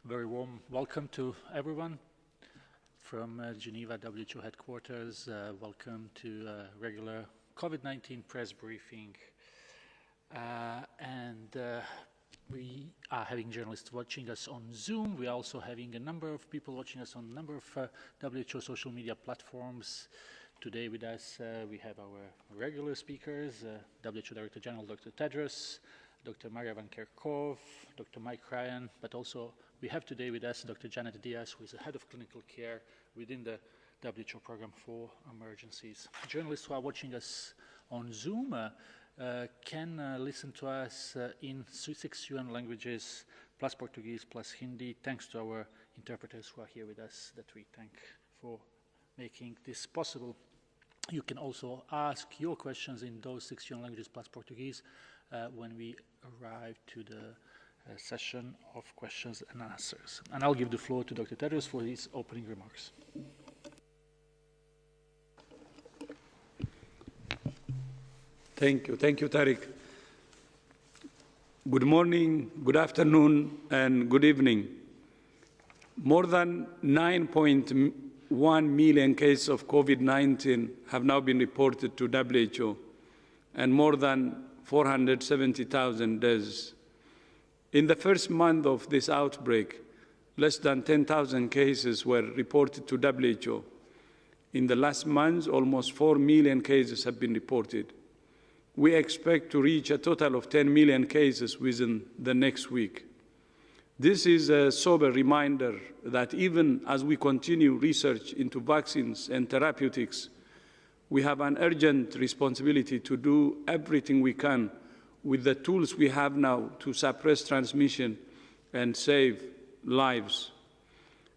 Very warm welcome to everyone from Geneva WHO headquarters. Welcome to regular COVID-19 press briefing. We are having journalists watching us on Zoom. We are also having a number of people watching us on a number of WHO social media platforms. Today with us, we have our regular speakers, WHO Director General Dr. Tedros, Dr. Maria Van Kerkhove, Dr. Mike Ryan, but also we have today with us Dr. Janet Diaz, who is the head of clinical care within the WHO program for emergencies. Journalists who are watching us on Zoom can listen to us in 6 UN languages, plus Portuguese, plus Hindi, thanks to our interpreters who are here with us, that we thank for making this possible. You can also ask your questions in those 6 UN languages, plus Portuguese, when we arrive to the session of questions and answers. And I'll give the floor to Dr. Tedros for his opening remarks. Thank you, Tariq. Good morning, good afternoon, and good evening. More than 9.1 million cases of COVID-19 have now been reported to WHO, and more than 470,000 deaths. In the first month of this outbreak, less than 10,000 cases were reported to WHO. In the last month, almost 4 million cases have been reported. We expect to reach a total of 10 million cases within the next week. This is a sober reminder that even as we continue research into vaccines and therapeutics, we have an urgent responsibility to do everything we can with the tools we have now to suppress transmission and save lives.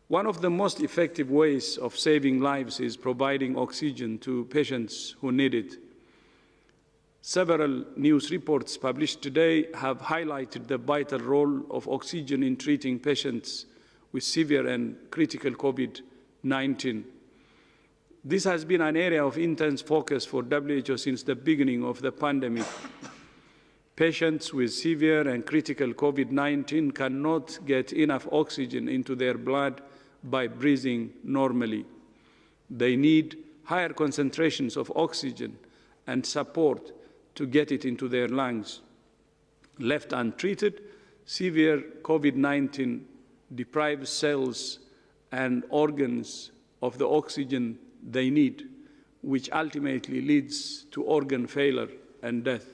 One of the most effective ways of saving lives is providing oxygen to patients who need it. Several news reports published today have highlighted the vital role of oxygen in treating patients with severe and critical COVID-19. This has been an area of intense focus for WHO since the beginning of the pandemic. Patients with severe and critical COVID-19 cannot get enough oxygen into their blood by breathing normally. They need higher concentrations of oxygen and support to get it into their lungs. Left untreated, severe COVID-19 deprives cells and organs of the oxygen they need, which ultimately leads to organ failure and death.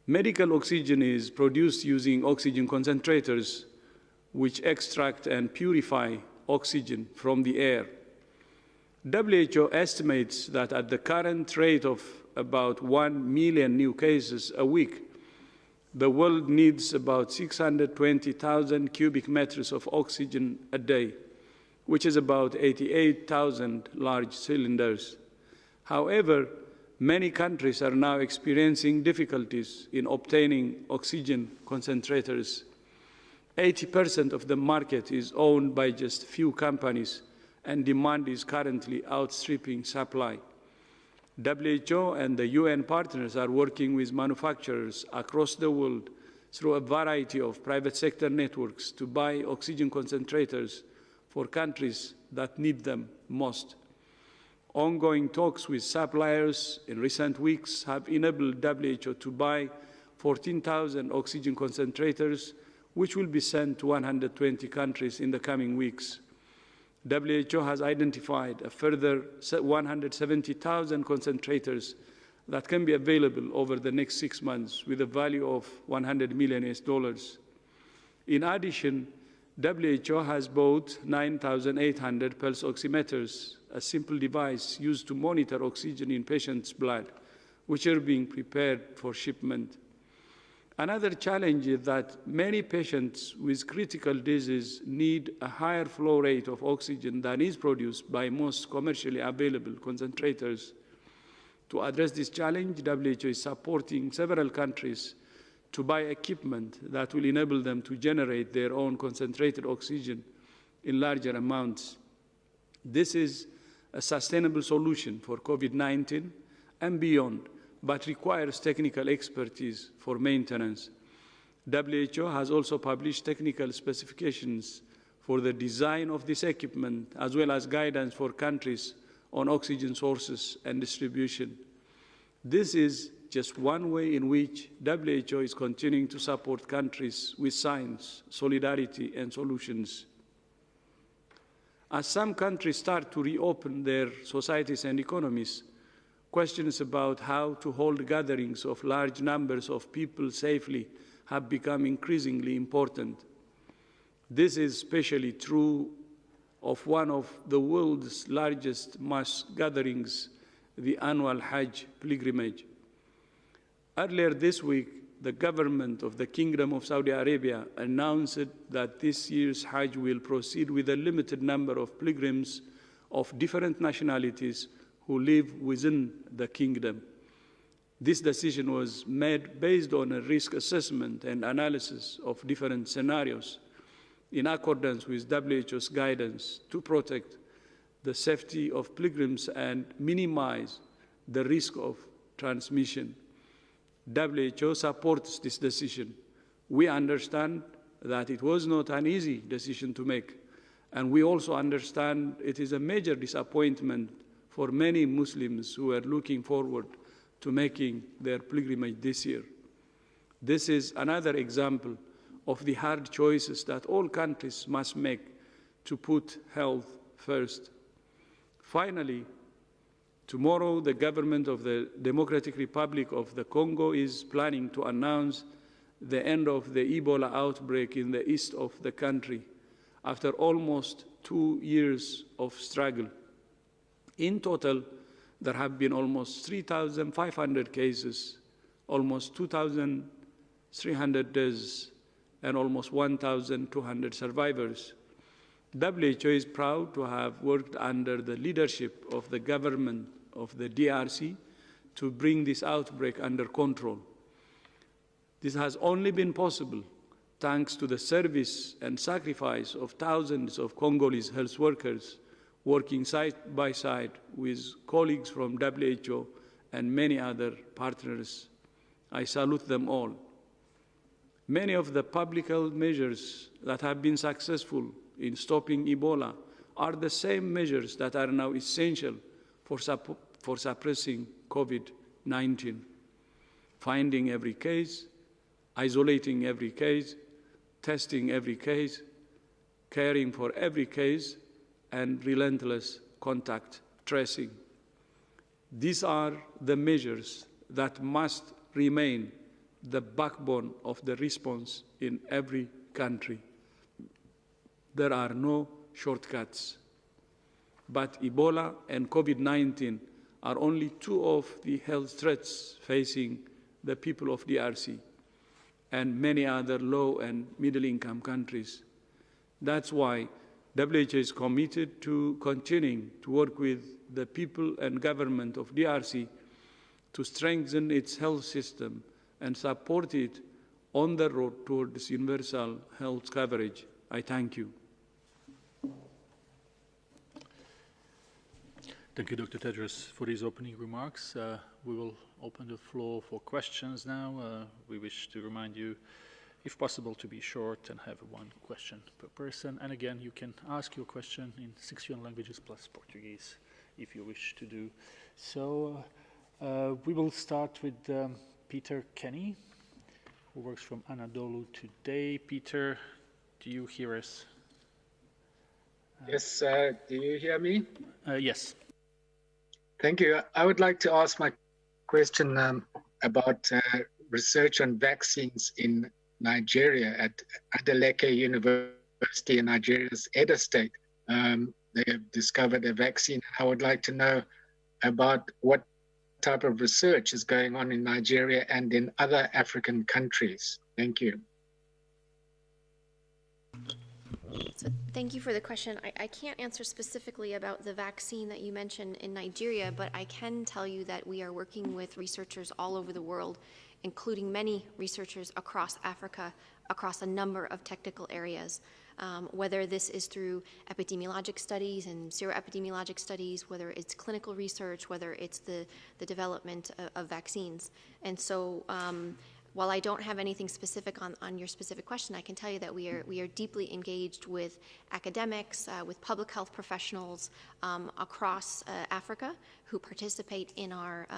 Medical oxygen is produced using oxygen concentrators, which extract and purify oxygen from the air. WHO estimates that at the current rate of about 1 million new cases a week, the world needs about 620,000 cubic meters of oxygen a day, which is about 88,000 large cylinders. However, many countries are now experiencing difficulties in obtaining oxygen concentrators. 80% of the market is owned by just few companies, and demand is currently outstripping supply. WHO and the UN partners are working with manufacturers across the world through a variety of private sector networks to buy oxygen concentrators for countries that need them most. Ongoing talks with suppliers in recent weeks have enabled WHO to buy 14,000 oxygen concentrators, which will be sent to 120 countries in the coming weeks. WHO has identified a further 170,000 concentrators that can be available over the next 6 months with a value of $100 million. In addition, WHO has bought 9,800 pulse oximeters, a simple device used to monitor oxygen in patients' blood, which are being prepared for shipment. Another challenge is that many patients with critical disease need a higher flow rate of oxygen than is produced by most commercially available concentrators. To address this challenge, WHO is supporting several countries to buy equipment that will enable them to generate their own concentrated oxygen in larger amounts. This is a sustainable solution for COVID-19 and beyond, but requires technical expertise for maintenance. WHO has also published technical specifications for the design of this equipment, as well as guidance for countries on oxygen sources and distribution. This is just one way in which WHO is continuing to support countries with science, solidarity, and solutions. As some countries start to reopen their societies and economies, questions about how to hold gatherings of large numbers of people safely have become increasingly important. This is especially true of one of the world's largest mass gatherings, the annual Hajj pilgrimage. Earlier this week, the government of the Kingdom of Saudi Arabia announced that this year's Hajj will proceed with a limited number of pilgrims of different nationalities who live within the kingdom. This decision was made based on a risk assessment and analysis of different scenarios in accordance with WHO's guidance to protect the safety of pilgrims and minimize the risk of transmission. WHO supports this decision. We understand that it was not an easy decision to make, and we also understand it is a major disappointment for many Muslims who are looking forward to making their pilgrimage this year. This is another example of the hard choices that all countries must make to put health first. Finally, tomorrow the government of the Democratic Republic of the Congo is planning to announce the end of the Ebola outbreak in the east of the country after almost 2 years of struggle. In total, there have been almost 3,500 cases, almost 2,300 deaths, and almost 1,200 survivors. WHO is proud to have worked under the leadership of the government of the DRC to bring this outbreak under control. This has only been possible thanks to the service and sacrifice of thousands of Congolese health workers working side by side with colleagues from WHO and many other partners. I salute them all. Many of the public health measures that have been successful in stopping Ebola are the same measures that are now essential for suppressing COVID-19. Finding every case, isolating every case, testing every case, caring for every case, and relentless contact tracing. These are the measures that must remain the backbone of the response in every country. There are no shortcuts. But Ebola and COVID-19 are only two of the health threats facing the people of DRC and many other low and middle-income countries. That's why WHO is committed to continuing to work with the people and government of DRC to strengthen its health system and support it on the road towards universal health coverage. I thank you. Thank you, Dr. Tedros, for these opening remarks. We will open the floor for questions now. We wish to remind you, if possible, to be short and have one question per person. And again, you can ask your question in 6 languages plus Portuguese, if you wish to do so. We will start with Peter Kenny, who works from Anadolu Today. Peter, do you hear us? Yes, do you hear me? Yes. Thank you. I would like to ask my question about research on vaccines in Nigeria at Adeleke University in Nigeria's Edo State. They have discovered a vaccine. I would like to know about what type of research is going on in Nigeria and in other African countries. Thank you. So thank you for the question. I can't answer specifically about the vaccine that you mentioned in Nigeria, but I can tell you that we are working with researchers all over the world, including many researchers across Africa, across a number of technical areas, whether this is through epidemiologic studies and seroepidemiologic studies, whether it's clinical research, whether it's the development of vaccines. And so while I don't have anything specific on your specific question, I can tell you that we are deeply engaged with academics, with public health professionals across Africa who participate in our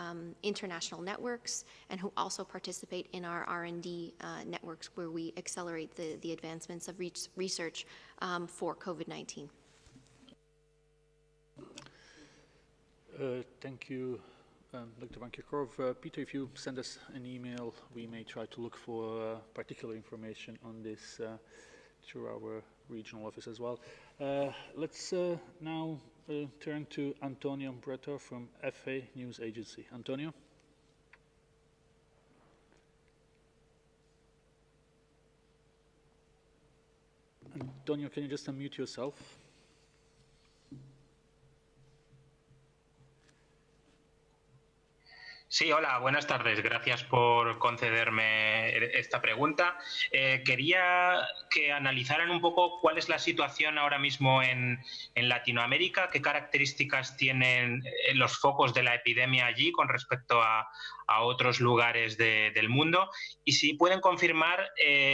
international networks and who also participate in our R&D networks where we accelerate the advancements of research for COVID-19. Thank you, Dr. Van Kerkhove. Peter, if you send us an email, we may try to look for particular information on this through our regional office as well. Let's now turn to Antonio Breto from FA News Agency. Antonio? Antonio, can you just unmute yourself? Sí, hola, buenas tardes. Gracias por concederme esta pregunta. Quería que analizaran un poco cuál es la situación ahora mismo en Latinoamérica, qué características tienen los focos de la epidemia allí con respecto a otros lugares del mundo, y si pueden confirmar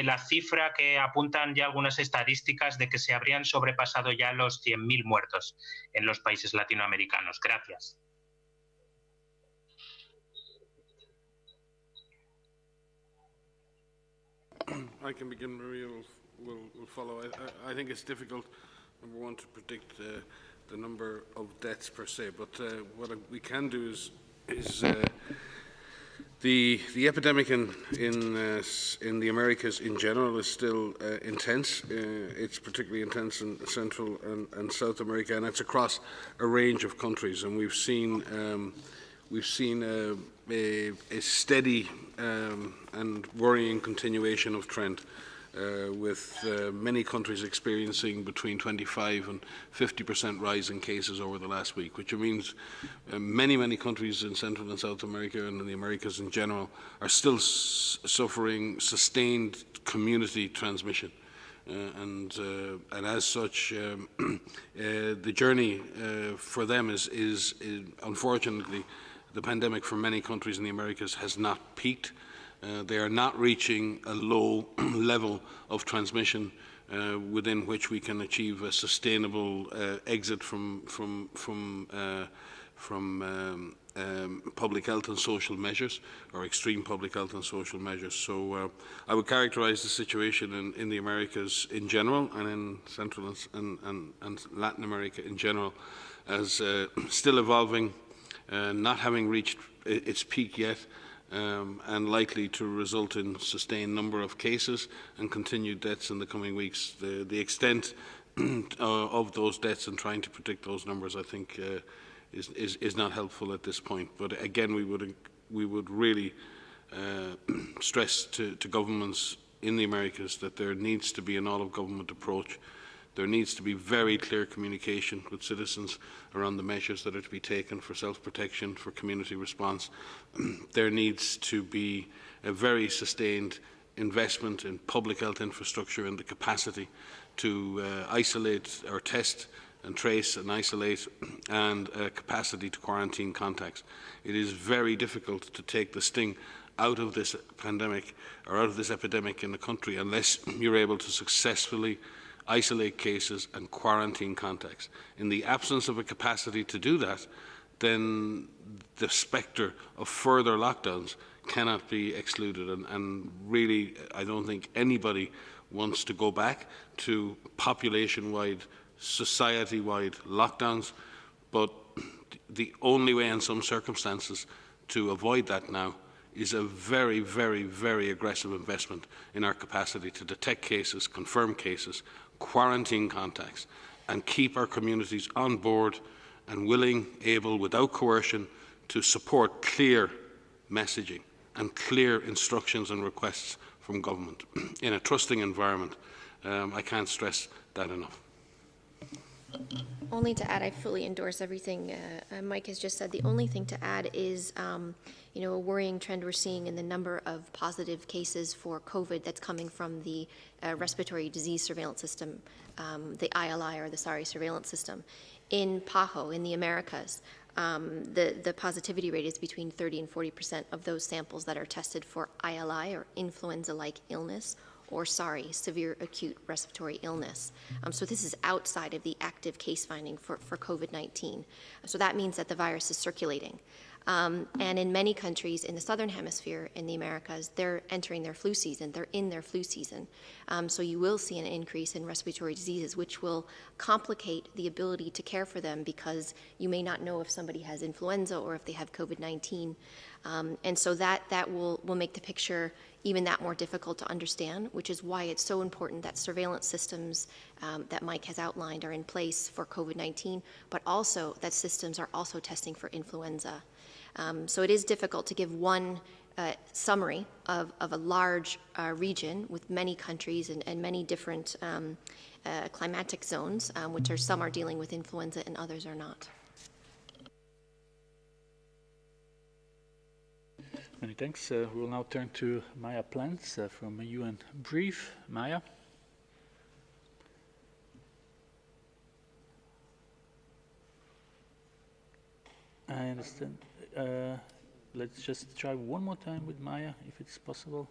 la cifra que apuntan ya algunas estadísticas de que se habrían sobrepasado ya los 100.000 muertos en los países latinoamericanos. Gracias. I can begin, Maria will follow. I think it's difficult, number one, to predict the number of deaths per se, but what we can do is the epidemic in the Americas in general is still intense. It's particularly intense in Central and South America, and it's across a range of countries. And we've seen a steady and worrying continuation of trend, with many countries experiencing between 25 and 50% rise in cases over the last week, which means many countries in Central and South America and in the Americas in general are still suffering sustained community transmission. And as such, the journey for them is unfortunately, the pandemic for many countries in the Americas has not peaked. They are not reaching a low level of transmission within which we can achieve a sustainable exit from public health and social measures, or extreme public health and social measures. So I would characterize the situation in the Americas in general, and in Central and Latin America in general, as still evolving, not having reached its peak yet, and likely to result in sustained number of cases and continued deaths in the coming weeks. The extent of those deaths and trying to predict those numbers, I think, is not helpful at this point. But again, we would really stress to governments in the Americas that there needs to be an all-of-government approach. There needs to be very clear communication with citizens around the measures that are to be taken for self-protection, for community response. There needs to be a very sustained investment in public health infrastructure and the capacity to isolate or test and trace and isolate, and capacity to quarantine contacts. It is very difficult to take the sting out of this pandemic or out of this epidemic in the country unless you're able to successfully isolate cases and quarantine contacts. In the absence of a capacity to do that, then the spectre of further lockdowns cannot be excluded. And really, I don't think anybody wants to go back to population-wide, society-wide lockdowns. But the only way in some circumstances to avoid that now is a very, very, very aggressive investment in our capacity to detect cases, confirm cases, quarantine contacts, and keep our communities on board and willing, able, without coercion, to support clear messaging and clear instructions and requests from government in a trusting environment. I can't stress that enough. Only to add, I fully endorse everything Mike has just said. The only thing to add is, a worrying trend we're seeing in the number of positive cases for COVID that's coming from the respiratory disease surveillance system, the ILI or the SARI surveillance system. In PAHO, in the Americas, the positivity rate is between 30 and 40% of those samples that are tested for ILI or influenza-like illness, or SARI, severe acute respiratory illness. So this is outside of the active case finding for COVID-19. So that means that the virus is circulating. And in many countries in the Southern Hemisphere, in the Americas, they're entering their flu season, they're in their flu season. So you will see an increase in respiratory diseases, which will complicate the ability to care for them because you may not know if somebody has influenza or if they have COVID-19. And so that will make the picture even that more difficult to understand, which is why it's so important that surveillance systems that Mike has outlined are in place for COVID-19, but also that systems are also testing for influenza. So it is difficult to give one summary of a large region with many countries and many different climatic zones, which are some are dealing with influenza and others are not. Many thanks. We will now turn to Maya Plants from UN Brief. Maya. I understand. Let's just try one more time with Maya, if it's possible.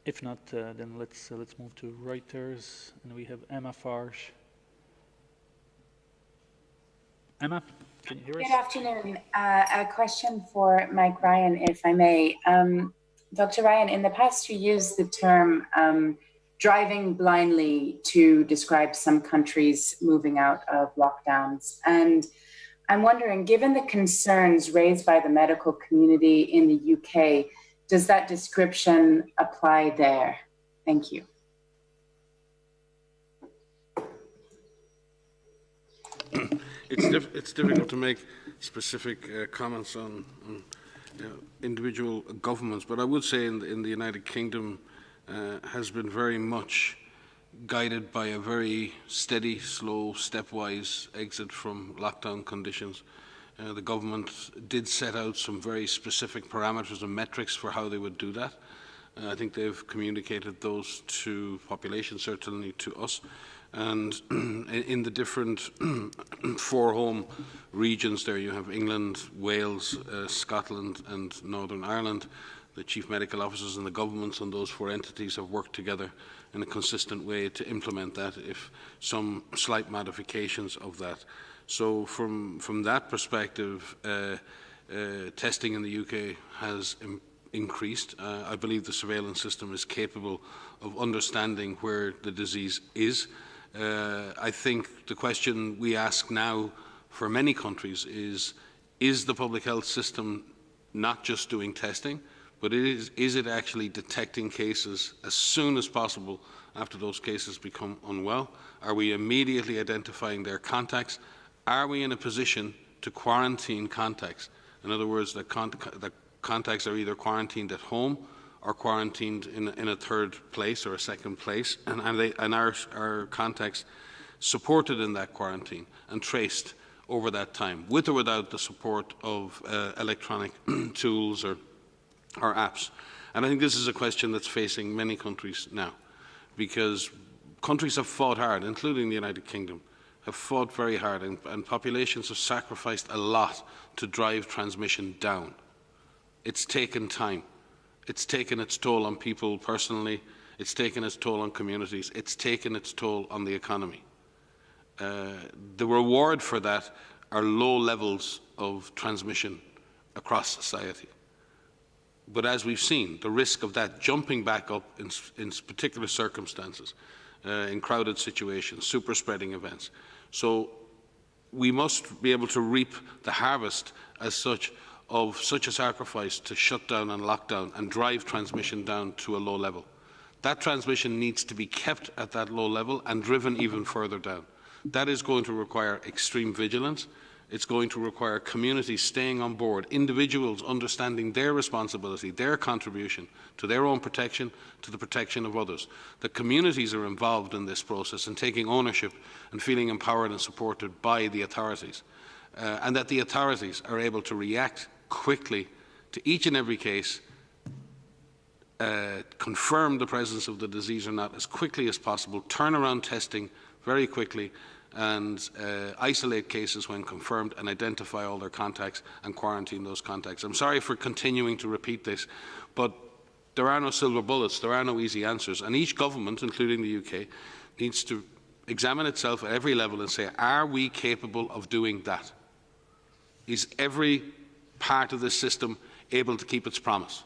If not, then let's move to Reuters, and we have Emma Farge. Emma, can you hear us? Good afternoon. A question for Mike Ryan, if I may. Dr. Ryan, in the past you used the term driving blindly to describe some countries moving out of lockdowns. And I'm wondering, given the concerns raised by the medical community in the UK, does that description apply there? Thank you. It's difficult to make specific comments on individual governments, but I would say in the United Kingdom has been very much guided by a very steady, slow, stepwise exit from lockdown conditions. The government did set out some very specific parameters and metrics for how they would do that. I think they've communicated those to population, certainly to us. And in the different 4 home regions there, you have England, Wales, Scotland and Northern Ireland. The chief medical officers and the governments on those 4 entities have worked together in a consistent way to implement that, if some slight modifications of that. So from that perspective, testing in the UK has increased. I believe the surveillance system is capable of understanding where the disease is. I think the question we ask now for many countries is the public health system not just doing testing, but is it actually detecting cases as soon as possible after those cases become unwell? Are we immediately identifying their contacts? Are we in a position to quarantine contacts? In other words, that contacts are either quarantined at home or quarantined in a third place or a second place, and our contacts supported in that quarantine and traced over that time, with or without the support of electronic tools or apps. And I think this is a question that's facing many countries now, because countries have fought hard, including the United Kingdom, have fought very hard, and populations have sacrificed a lot to drive transmission down. It's taken time. It's taken its toll on people personally. It's taken its toll on communities. It's taken its toll on the economy. The reward for that are low levels of transmission across society. But as we've seen, the risk of that jumping back up in particular circumstances, in crowded situations, super spreading events. So we must be able to reap the harvest as such of such a sacrifice to shut down and lock down and drive transmission down to a low level. That transmission needs to be kept at that low level and driven even further down. That is going to require extreme vigilance. It's going to require communities staying on board, individuals understanding their responsibility, their contribution to their own protection, to the protection of others. The communities are involved in this process and taking ownership and feeling empowered and supported by the authorities. And that the authorities are able to react quickly to each and every case, confirm the presence of the disease or not as quickly as possible, turn around testing very quickly, and isolate cases when confirmed and identify all their contacts and quarantine those contacts. I'm sorry for continuing to repeat this, but there are no silver bullets, there are no easy answers, and each government, including the UK, needs to examine itself at every level and say, are we capable of doing that? Is every part of this system able to keep its promise?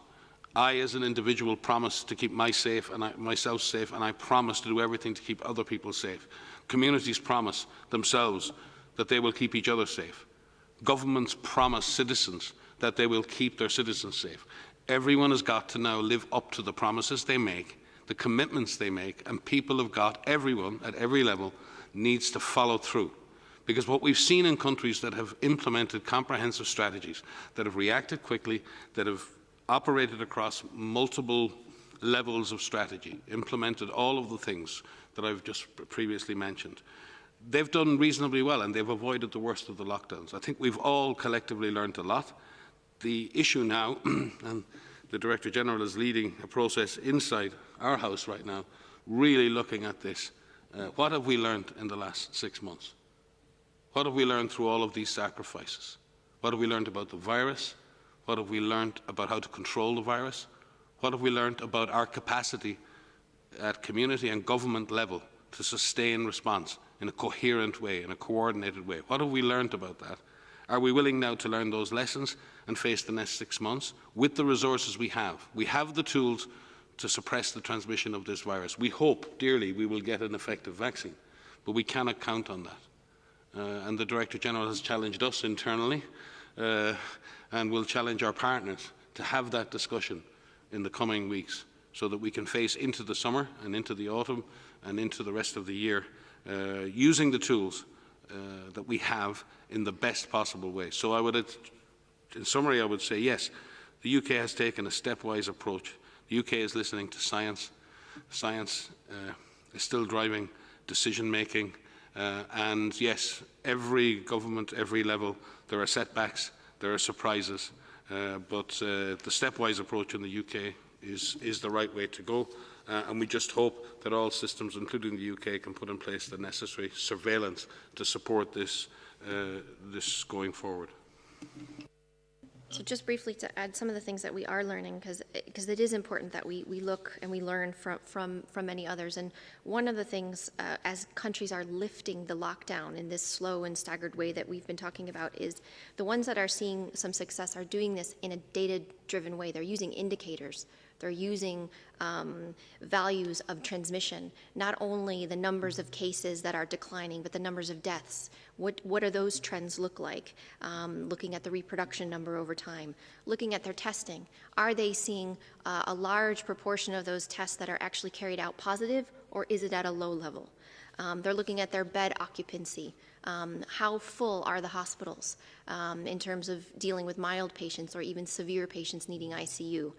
I, as an individual, promise to keep myself safe, and I promise to do everything to keep other people safe. Communities promise themselves that they will keep each other safe. Governments promise citizens that they will keep their citizens safe. Everyone has got to now live up to the promises they make, the commitments they make, and people have got, everyone at every level needs to follow through. Because what we've seen in countries that have implemented comprehensive strategies, that have reacted quickly, that have operated across multiple levels of strategy, implemented all of the things that I've just previously mentioned, they've done reasonably well and they've avoided the worst of the lockdowns. I think we've all collectively learned a lot. The issue now, and the Director General is leading a process inside our House right now, really looking at this. What have we learned in the last 6 months? What have we learned through all of these sacrifices? What have we learned about the virus? What have we learned about how to control the virus? What have we learned about our capacity at community and government level to sustain response in a coherent way, in a coordinated way? What have we learned about that? Are we willing now to learn those lessons and face the next 6 months with the resources we have? We have the tools to suppress the transmission of this virus. We hope dearly we will get an effective vaccine, but we cannot count on that. And the Director General has challenged us internally and will challenge our partners to have that discussion in the coming weeks so that we can face into the summer and into the autumn and into the rest of the year using the tools that we have in the best possible way. So I would, in summary, I would say yes, the UK has taken a stepwise approach. The UK is listening to science. Science is still driving decision-making. And yes, every government, every level, there are setbacks, there are surprises, but the stepwise approach in the UK is the right way to go. And we just hope that all systems, including the UK, can put in place the necessary surveillance to support this, this going forward. So just briefly to add some of the things that we are learning, because it is important that we look and we learn from many others. And one of the things, as countries are lifting the lockdown in this slow and staggered way that we've been talking about, is the ones that are seeing some success are doing this in a data-driven way. They're using indicators. They're using values of transmission, not only the numbers of cases that are declining, but the numbers of deaths. What do those trends look like? Looking at the reproduction number over time, looking at their testing. Are they seeing a large proportion of those tests that are actually carried out positive, or is it at a low level? They're looking at their bed occupancy. How full are the hospitals in terms of dealing with mild patients or even severe patients needing ICU?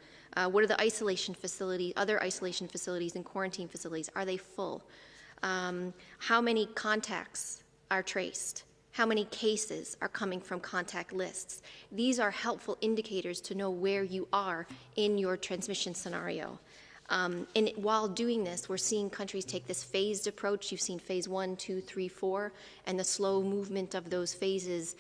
What are the isolation facilities, other isolation facilities and quarantine facilities? Are they full? How many contacts are traced? How many cases are coming from contact lists? These are helpful indicators to know where you are in your transmission scenario. And while doing this, we're seeing countries take this phased approach. You've seen phase 1, 2, 3, 4, and the slow movement of those phases,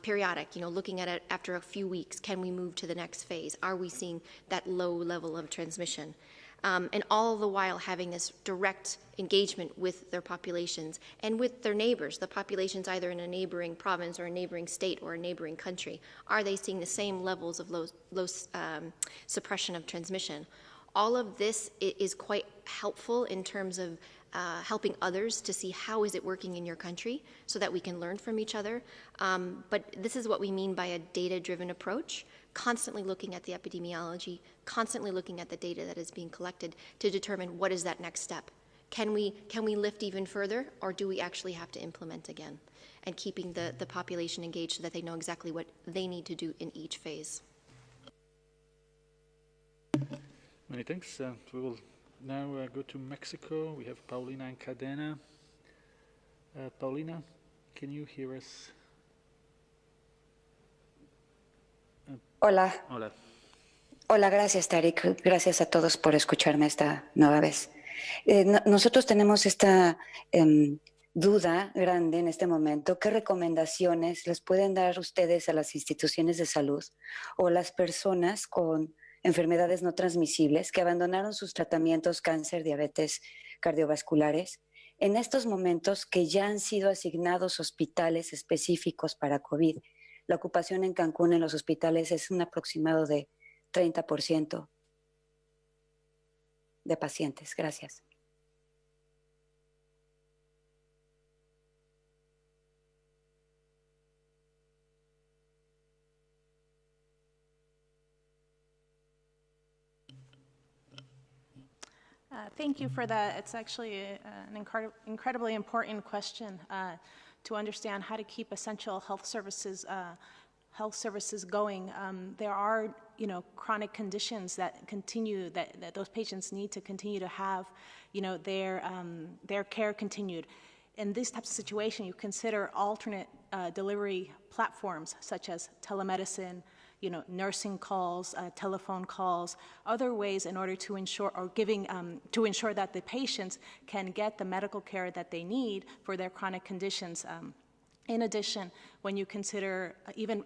periodic, looking at it after a few weeks. Can we move to the next phase? Are we seeing that low level of transmission? And all the while having this direct engagement with their populations and with their neighbors, the populations either in a neighboring province or a neighboring state or a neighboring country. Are they seeing the same levels of low suppression of transmission? All of this is quite helpful in terms of helping others to see how is it working in your country so that we can learn from each other. But this is what we mean by a data-driven approach, constantly looking at the epidemiology, constantly looking at the data that is being collected to determine what is that next step. Can we lift even further, or do we actually have to implement again? And keeping the population engaged so that they know exactly what they need to do in each phase. Many thanks. We will now go to Mexico. We have Paulina and Cadena. Paulina, can you hear us? Hola. Hola. Hola, gracias, Tarik. Gracias a todos por escucharme esta nueva vez. Nosotros tenemos esta duda grande en este momento. ¿Qué recomendaciones les pueden dar ustedes a las instituciones de salud o las personas con enfermedades no transmisibles que abandonaron sus tratamientos cáncer, diabetes, cardiovasculares, en estos momentos que ya han sido asignados hospitales específicos para COVID? La ocupación en Cancún en los hospitales es un aproximado de 30% de pacientes. Gracias. Thank you for that. It's actually an incredibly important question to understand how to keep essential health services going. There are, chronic conditions that continue that those patients need to continue to have, their care continued. In this type of situation, you consider alternate delivery platforms such as telemedicine, nursing calls, telephone calls, other ways in order to ensure to ensure that the patients can get the medical care that they need for their chronic conditions. In addition, when you consider even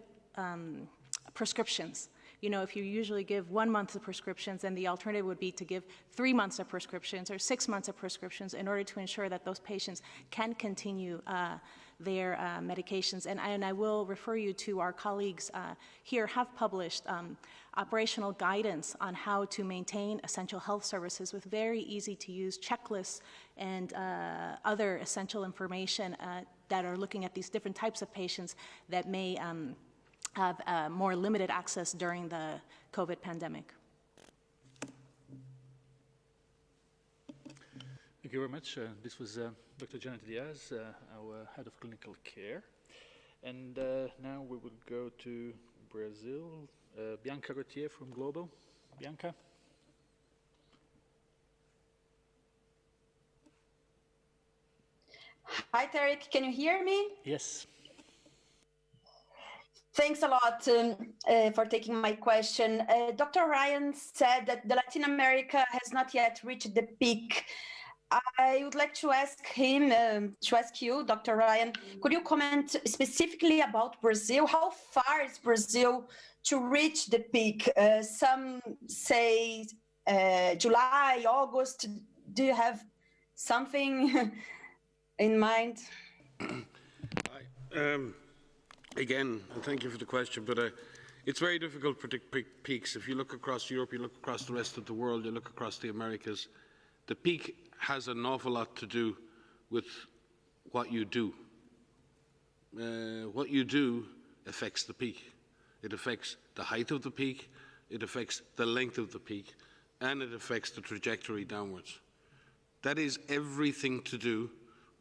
prescriptions, if you usually give 1 month of prescriptions, then the alternative would be to give 3 months of prescriptions or 6 months of prescriptions in order to ensure that those patients can continue their medications. And I will refer you to our colleagues here have published operational guidance on how to maintain essential health services with very easy to use checklists and other essential information that are looking at these different types of patients that may have more limited access during the COVID pandemic. Thank you very much. This was Dr. Janet Diaz, our head of clinical care. And now we will go to Brazil. Bianca Gautier from Global. Bianca? Hi, Tarek. Can you hear me? Yes. Thanks a lot for taking my question. Dr. Ryan said that Latin America has not yet reached the peak. I would like to ask him, to ask you, Dr. Ryan, could you comment specifically about Brazil? How far is Brazil to reach the peak? Some say July, August. Do you have something in mind? Again, thank you for the question, but it's very difficult to predict peaks. If you look across Europe, you look across the rest of the world, you look across the Americas, the peak has an awful lot to do with what you do. What you do affects the peak. It affects the height of the peak, it affects the length of the peak, and it affects the trajectory downwards. That is everything to do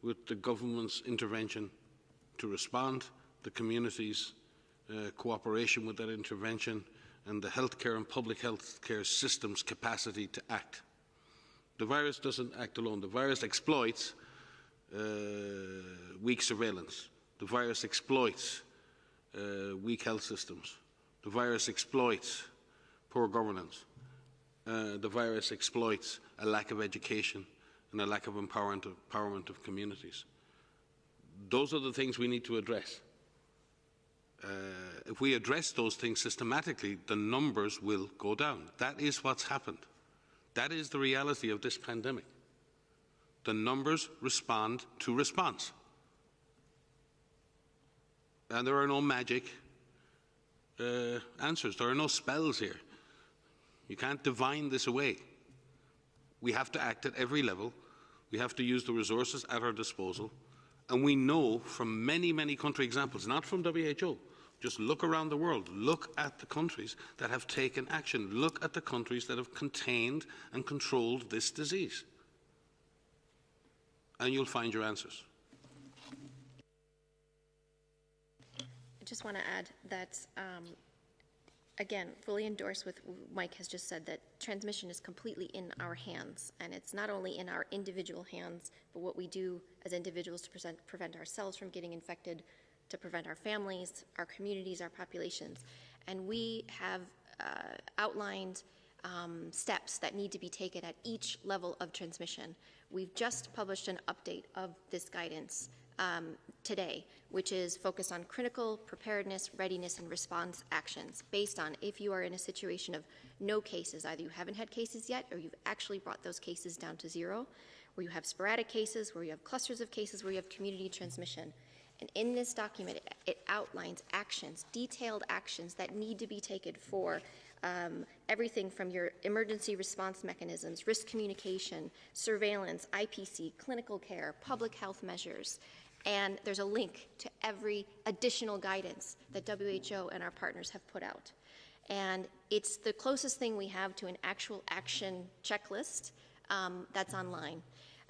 with the government's intervention to respond, the community's cooperation with that intervention, and the healthcare and public health care system's capacity to act. The virus doesn't act alone. The virus exploits weak surveillance. The virus exploits weak health systems. The virus exploits poor governance. The virus exploits a lack of education and a lack of empowerment of communities. Those are the things we need to address. If we address those things systematically, the numbers will go down. That is what's happened. That is the reality of this pandemic. The numbers respond to response. And there are no magic answers. There are no spells here. You can't divine this away. We have to act at every level. We have to use the resources at our disposal. And we know from many, many country examples, not from WHO, just look around the world, look at the countries that have taken action, look at the countries that have contained and controlled this disease. and you'll find your answers. I just want to add that, again, fully endorse with Mike has just said, that transmission is completely in our hands, and it's not only in our individual hands, but what we do as individuals to prevent ourselves from getting infected, to prevent our families, our communities, our populations. And we have outlined steps that need to be taken at each level of transmission. We've just published an update of this guidance today, which is focused on critical preparedness, readiness, and response actions based on if you are in a situation of no cases, either you haven't had cases yet or you've actually brought those cases down to zero, where you have sporadic cases, where you have clusters of cases, where you have community transmission. And in this document, it outlines actions, detailed actions that need to be taken for everything from your emergency response mechanisms, risk communication, surveillance, IPC, clinical care, public health measures. And there's a link to every additional guidance that WHO and our partners have put out. And it's the closest thing we have to an actual action checklist that's online.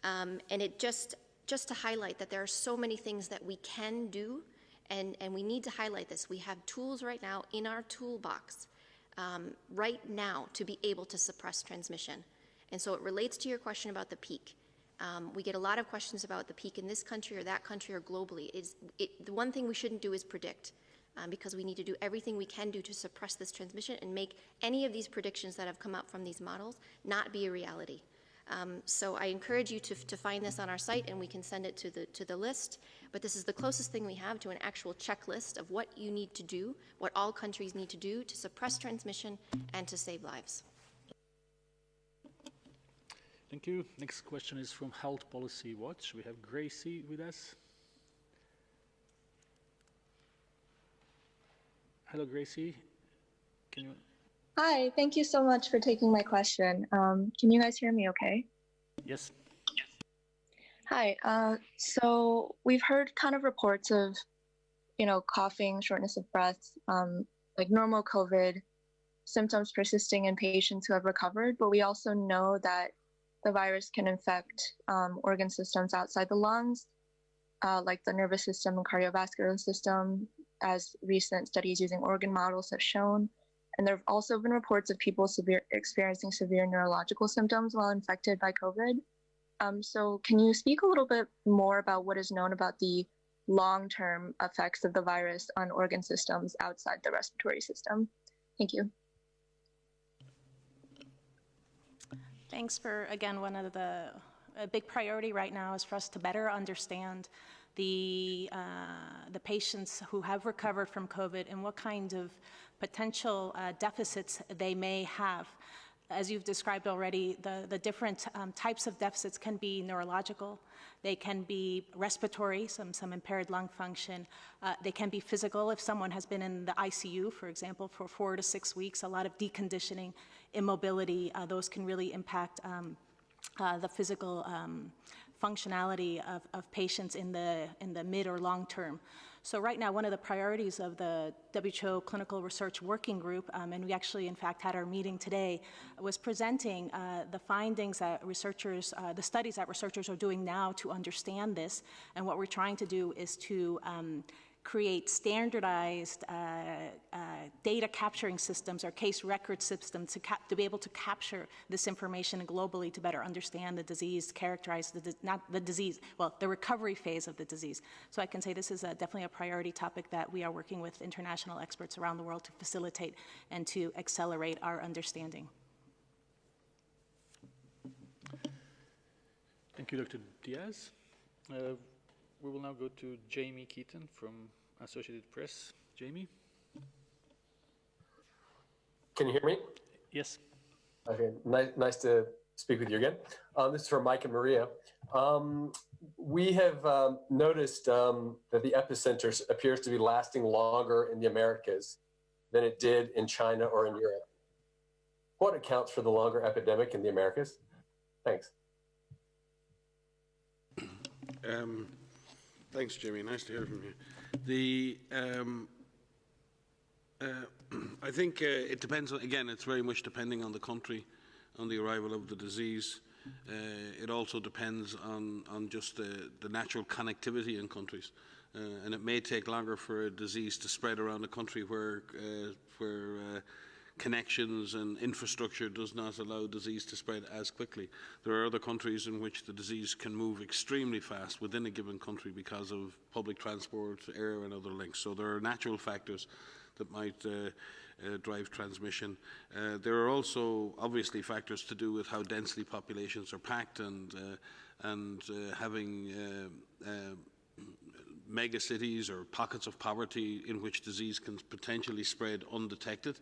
And it just to highlight that there are so many things that we can do, and we need to highlight this. We have tools right now in our toolbox right now to be able to suppress transmission. And so it relates to your question about the peak. We get a lot of questions about the peak in this country or that country or globally. The one thing we shouldn't do is predict, because we need to do everything we can do to suppress this transmission and make any of these predictions that have come out from these models not be a reality. So I encourage you to find this on our site, and we can send it to the list. But this is the closest thing we have to an actual checklist of what you need to do, what all countries need to do to suppress transmission and to save lives. Thank you. Next question is from Health Policy Watch. We have Gracie with us. Hello, Gracie. Can you? Hi, thank you so much for taking my question. Can you guys hear me okay? Yes. Hi, so we've heard kind of reports of, coughing, shortness of breath, like normal COVID symptoms persisting in patients who have recovered, but we also know that the virus can infect organ systems outside the lungs, like the nervous system and cardiovascular system, as recent studies using organ models have shown. And there have also been reports of people experiencing severe neurological symptoms while infected by COVID. So can you speak a little bit more about what is known about the long-term effects of the virus on organ systems outside the respiratory system? Thank you. Thanks for, again, a big priority right now is for us to better understand the patients who have recovered from COVID and what kind of potential deficits they may have. As you've described already, the different types of deficits can be neurological, they can be respiratory, some impaired lung function, they can be physical. If someone has been in the ICU, for example, for 4 to 6 weeks, a lot of deconditioning, immobility, those can really impact the physical functionality of patients in the mid or long term. So right now, one of the priorities of the WHO Clinical Research Working Group, and we actually, in fact, had our meeting today, was presenting the findings that researchers, the studies that researchers are doing now to understand this. And what we're trying to do is to create standardized data capturing systems or case record systems to be able to capture this information globally to better understand the disease, characterize the recovery phase of the disease. So I can say this is definitely a priority topic that we are working with international experts around the world to facilitate and to accelerate our understanding. Thank you, Dr. Diaz. We will now go to Jamie Keaton from Associated Press. Jamie? Can you hear me? Yes. Okay, nice to speak with you again. This is for Mike and Maria. We have noticed that the epicenter appears to be lasting longer in the Americas than it did in China or in Europe. What accounts for the longer epidemic in the Americas? Thanks. Thanks, Jimmy. Nice to hear from you. I think it depends, again, it's very much depending on the country, on the arrival of the disease. It also depends on just the natural connectivity in countries. And it may take longer for a disease to spread around a country where connections and infrastructure does not allow disease to spread as quickly. There are other countries in which the disease can move extremely fast within a given country because of public transport, air and other links. So there are natural factors that might drive transmission. There are also obviously factors to do with how densely populations are packed and having mega cities or pockets of poverty in which disease can potentially spread undetected.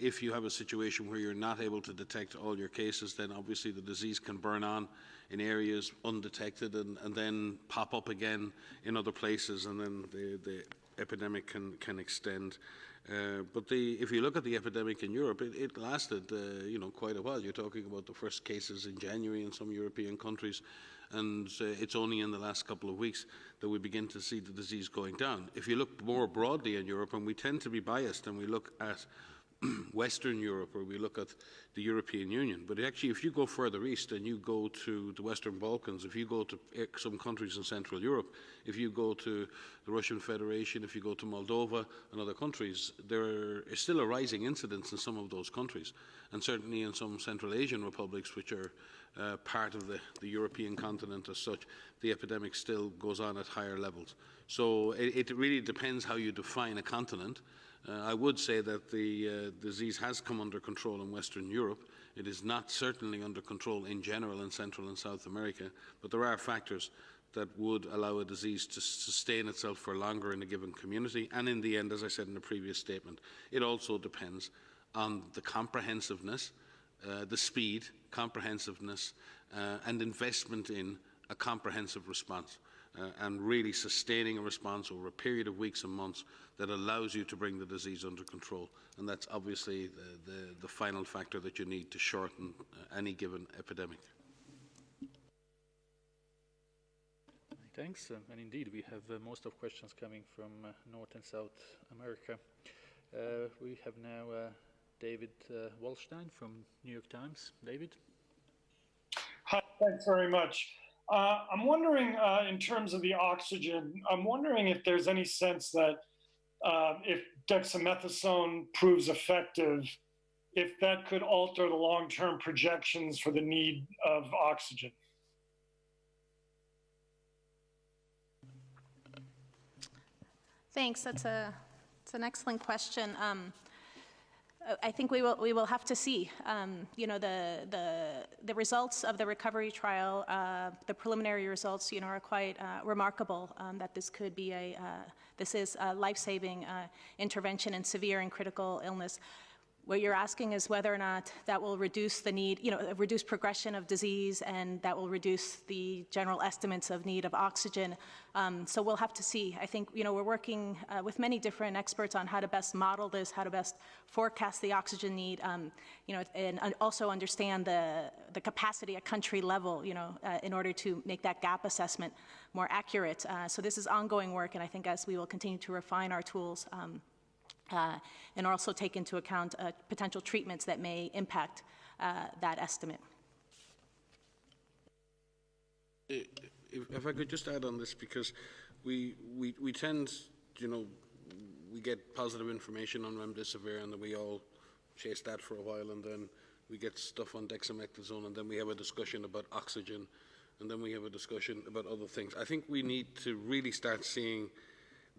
If you have a situation where you're not able to detect all your cases, then obviously the disease can burn on in areas undetected and then pop up again in other places, and then the epidemic can extend. But if you look at the epidemic in Europe, it lasted quite a while. You're talking about the first cases in January in some European countries, and it's only in the last couple of weeks that we begin to see the disease going down. If you look more broadly in Europe, and we tend to be biased and we look at Western Europe or we look at the European Union, but actually if you go further east and you go to the Western Balkans, if you go to some countries in Central Europe, if you go to the Russian Federation, if you go to Moldova and other countries, there is still a rising incidence in some of those countries, and certainly in some Central Asian republics which are part of the European continent as such, the epidemic still goes on at higher levels. So it really depends how you define a continent. I would say that the disease has come under control in Western Europe. It is not certainly under control in general in Central and South America, but there are factors that would allow a disease to sustain itself for longer in a given community. And in the end, as I said in the previous statement, it also depends on the comprehensiveness, the speed, comprehensiveness, and investment in a comprehensive response. And really sustaining a response over a period of weeks and months that allows you to bring the disease under control. And that's obviously the final factor that you need to shorten any given epidemic. Thanks. And indeed, we have most of questions coming from North and South America. We have now David Wallstein from New York Times. David? Hi, thanks very much. I'm wondering, in terms of the oxygen, I'm wondering if there's any sense that if dexamethasone proves effective, if that could alter the long-term projections for the need of oxygen. Thanks. That's an excellent question. I think we will have to see. The results of the recovery trial, the preliminary results, are quite remarkable. That this could be this is a life-saving intervention in severe and critical illness. What you're asking is whether or not that will reduce the need, reduce progression of disease, and that will reduce the general estimates of need of oxygen. So we'll have to see. I think, we're working with many different experts on how to best model this, how to best forecast the oxygen need, and also understand the capacity at country level, in order to make that gap assessment more accurate. So this is ongoing work, and I think as we will continue to refine our tools, and also take into account potential treatments that may impact that estimate. If I could just add on this, because we tend, we get positive information on remdesivir, and then we all chase that for a while, and then we get stuff on dexamethasone, and then we have a discussion about oxygen, and then we have a discussion about other things. I think we need to really start seeing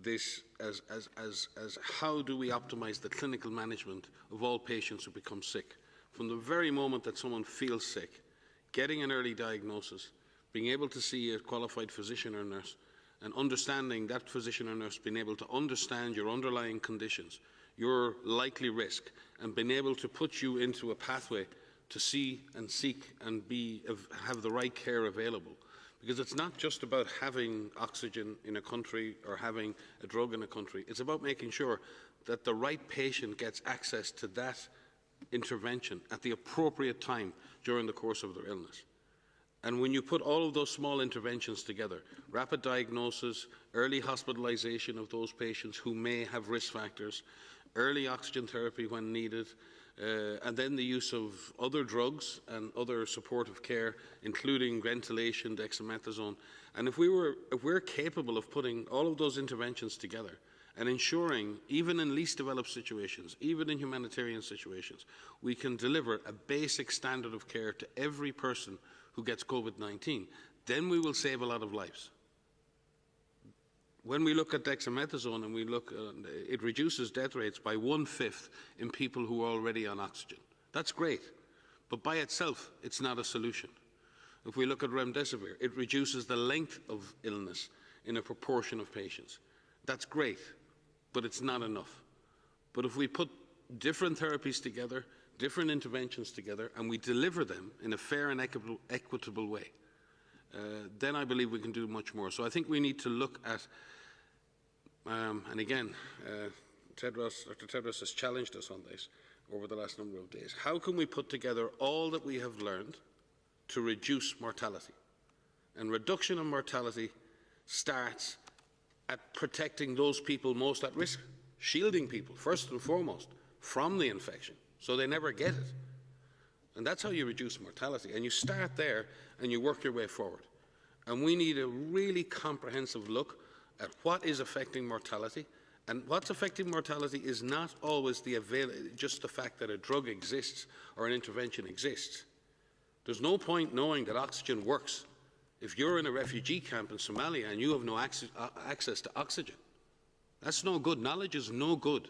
this as how do we optimize the clinical management of all patients who become sick. From the very moment that someone feels sick, getting an early diagnosis, being able to see a qualified physician or nurse, and understanding that physician or nurse, being able to understand your underlying conditions, your likely risk, and being able to put you into a pathway to see and seek and have the right care available. Because it's not just about having oxygen in a country or having a drug in a country. It's about making sure that the right patient gets access to that intervention at the appropriate time during the course of their illness. And when you put all of those small interventions together, rapid diagnosis, early hospitalization of those patients who may have risk factors, early oxygen therapy when needed, and then the use of other drugs and other supportive care, including ventilation, dexamethasone. And if we're capable of putting all of those interventions together and ensuring, even in least developed situations, even in humanitarian situations, we can deliver a basic standard of care to every person who gets COVID-19, then we will save a lot of lives. When we look at dexamethasone and we look, it reduces death rates by 1/5 in people who are already on oxygen. That's great, but by itself, it's not a solution. If we look at remdesivir, it reduces the length of illness in a proportion of patients. That's great, but it's not enough. But if we put different therapies together, different interventions together, and we deliver them in a fair and equitable way, then I believe we can do much more. So I think we need to look at, and again, Dr. Tedros has challenged us on this over the last number of days. How can we put together all that we have learned to reduce mortality? And reduction of mortality starts at protecting those people most at risk, shielding people, first and foremost, from the infection, so they never get it. And that's how you reduce mortality. And you start there and you work your way forward. And we need a really comprehensive look at what is affecting mortality. And what's affecting mortality is not always just the fact that a drug exists or an intervention exists. There's no point knowing that oxygen works if you're in a refugee camp in Somalia and you have no access to oxygen. That's no good. Knowledge is no good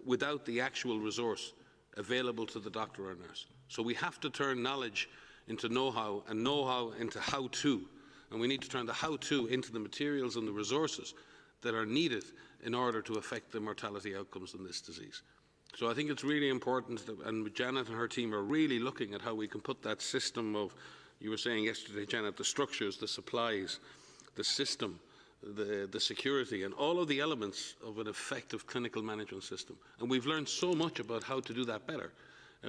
without the actual resource available to the doctor or nurse. So we have to turn knowledge into know-how and know-how into how-to. And we need to turn the how-to into the materials and the resources that are needed in order to affect the mortality outcomes in this disease. So I think it's really important, and Janet and her team are really looking at how we can put that system of, you were saying yesterday, Janet, the structures, the supplies, the system, the security, and all of the elements of an effective clinical management system. And we've learned so much about how to do that better.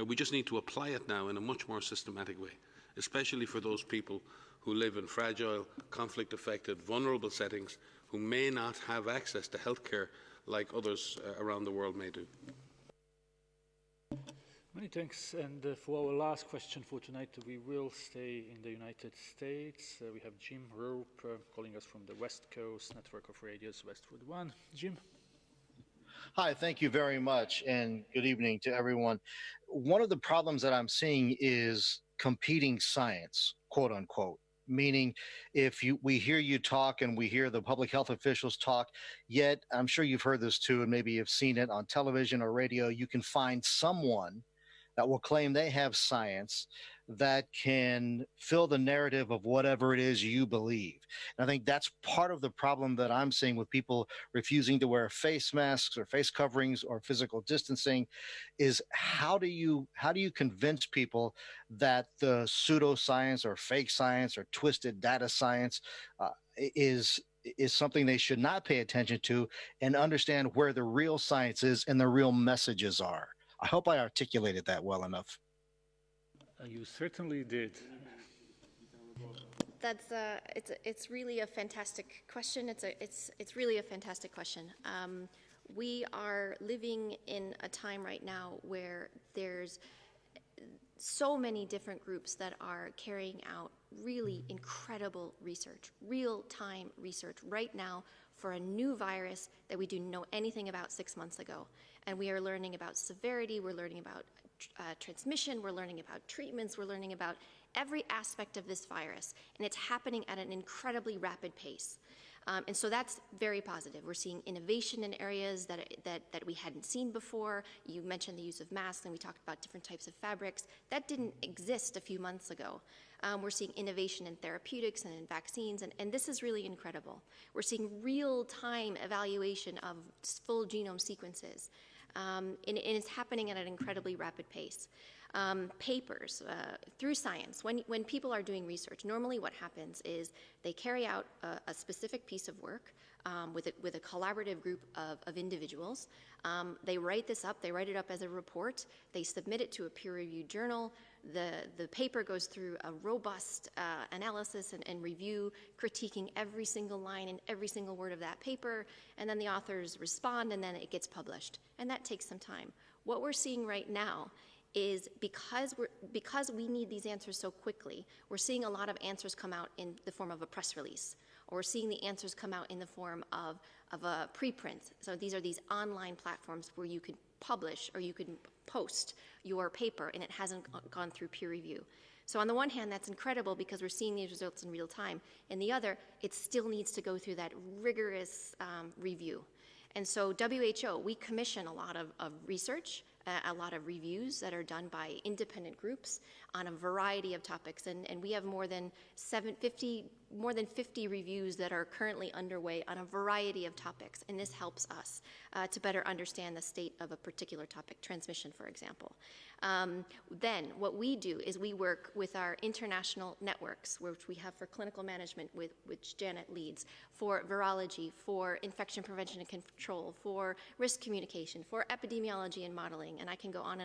We just need to apply it now in a much more systematic way, especially for those people who live in fragile, conflict-affected, vulnerable settings who may not have access to healthcare like others around the world may do. Many thanks. And for our last question for tonight, we will stay in the United States. We have Jim Rope calling us from the West Coast Network of Radios Westwood One. Jim. Hi, thank you very much, and good evening to everyone. One of the problems that I'm seeing is competing science, quote unquote. Meaning, if we hear you talk and we hear the public health officials talk, yet I'm sure you've heard this too, and maybe you've seen it on television or radio, you can find someone that will claim they have science that can fill the narrative of whatever it is you believe. And I think that's part of the problem that I'm seeing with people refusing to wear face masks or face coverings or physical distancing is how do you convince people that the pseudoscience or fake science or twisted data science is something they should not pay attention to and understand where the real science is and the real messages are. I hope I articulated that well enough. You certainly did. That's it's really a fantastic question. It's really a fantastic question. We are living in a time right now where there's so many different groups that are carrying out really incredible research, real-time research right now for a new virus that we didn't know anything about 6 months ago. And we are learning about severity, we're learning about transmission, we're learning about treatments, we're learning about every aspect of this virus. And it's happening at an incredibly rapid pace. And so that's very positive. We're seeing innovation in areas that we hadn't seen before. You mentioned the use of masks, and we talked about different types of fabrics. That didn't exist a few months ago. We're seeing innovation in therapeutics and in vaccines, and this is really incredible. We're seeing real-time evaluation of full genome sequences, and it's happening at an incredibly rapid pace. Papers through science. When people are doing research, normally what happens is they carry out a specific piece of work with a collaborative group of individuals. They write this up, they write it up as a report, they submit it to a peer-reviewed journal. The paper goes through a robust analysis and review, critiquing every single line and every single word of that paper, and then the authors respond, and then it gets published. And that takes some time. What we're seeing right now is because we need these answers so quickly, we're seeing a lot of answers come out in the form of a press release, or we're seeing the answers come out in the form of a preprint. So these are these online platforms where you could publish or you could post your paper and it hasn't gone through peer review. So on the one hand, that's incredible because we're seeing these results in real time. And the other, it still needs to go through that rigorous review. And so WHO, we commission a lot of research, a lot of reviews that are done by independent groups on a variety of topics. And we have more than 50 reviews that are currently underway on a variety of topics. And this helps us to better understand the state of a particular topic, transmission, for example. Then what we do is we work with our international networks, which we have for clinical management, which Janet leads, for virology, for infection prevention and control, for risk communication, for epidemiology and modeling, and I can go on.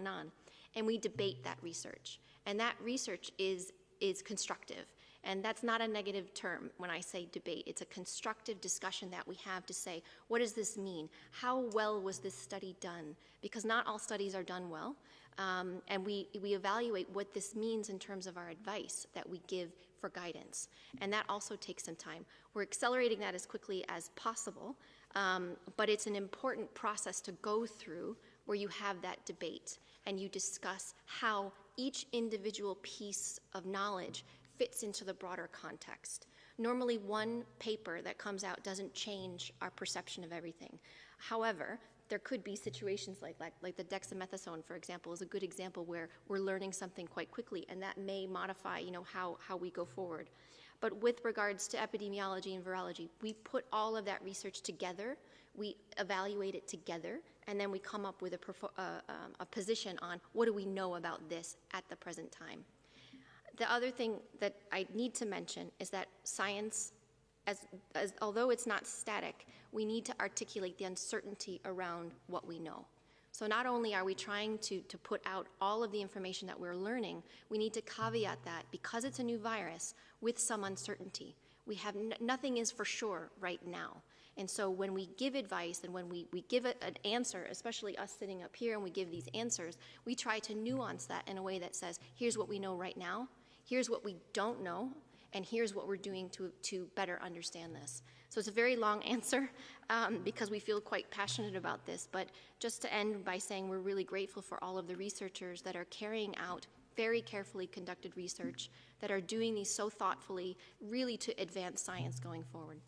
And we debate that research. And that research is constructive. And that's not a negative term when I say debate. It's a constructive discussion that we have to say, what does this mean? How well was this study done? Because not all studies are done well. And we evaluate what this means in terms of our advice that we give for guidance. And that also takes some time. We're accelerating that as quickly as possible, but it's an important process to go through where you have that debate and you discuss how each individual piece of knowledge fits into the broader context. Normally, one paper that comes out doesn't change our perception of everything. However, there could be situations like the dexamethasone, for example, is a good example where we're learning something quite quickly, and that may modify, how we go forward. But with regards to epidemiology and virology, we put all of that research together, we evaluate it together, and then we come up with a position on what do we know about this at the present time. The other thing that I need to mention is that science, although it's not static, we need to articulate the uncertainty around what we know. So not only are we trying to put out all of the information that we're learning, we need to caveat that because it's a new virus with some uncertainty. We have nothing is for sure right now. And so when we give advice and when we give an answer, especially us sitting up here and we give these answers, we try to nuance that in a way that says, here's what we know right now, here's what we don't know, and here's what we're doing to better understand this. So it's a very long answer because we feel quite passionate about this, but just to end by saying we're really grateful for all of the researchers that are carrying out very carefully conducted research, that are doing these so thoughtfully, really to advance science going forward.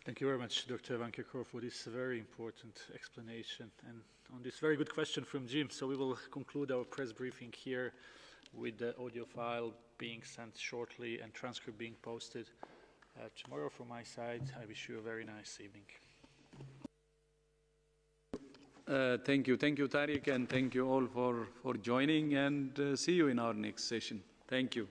Thank you very much, Dr. Van Kerkhove, for this very important explanation and on this very good question from Jim. So we will conclude our press briefing here with the audio file being sent shortly and transcript being posted tomorrow. From my side, I wish you a very nice evening. Thank you, Tariq, and thank you all for joining, and see you in our next session. Thank you.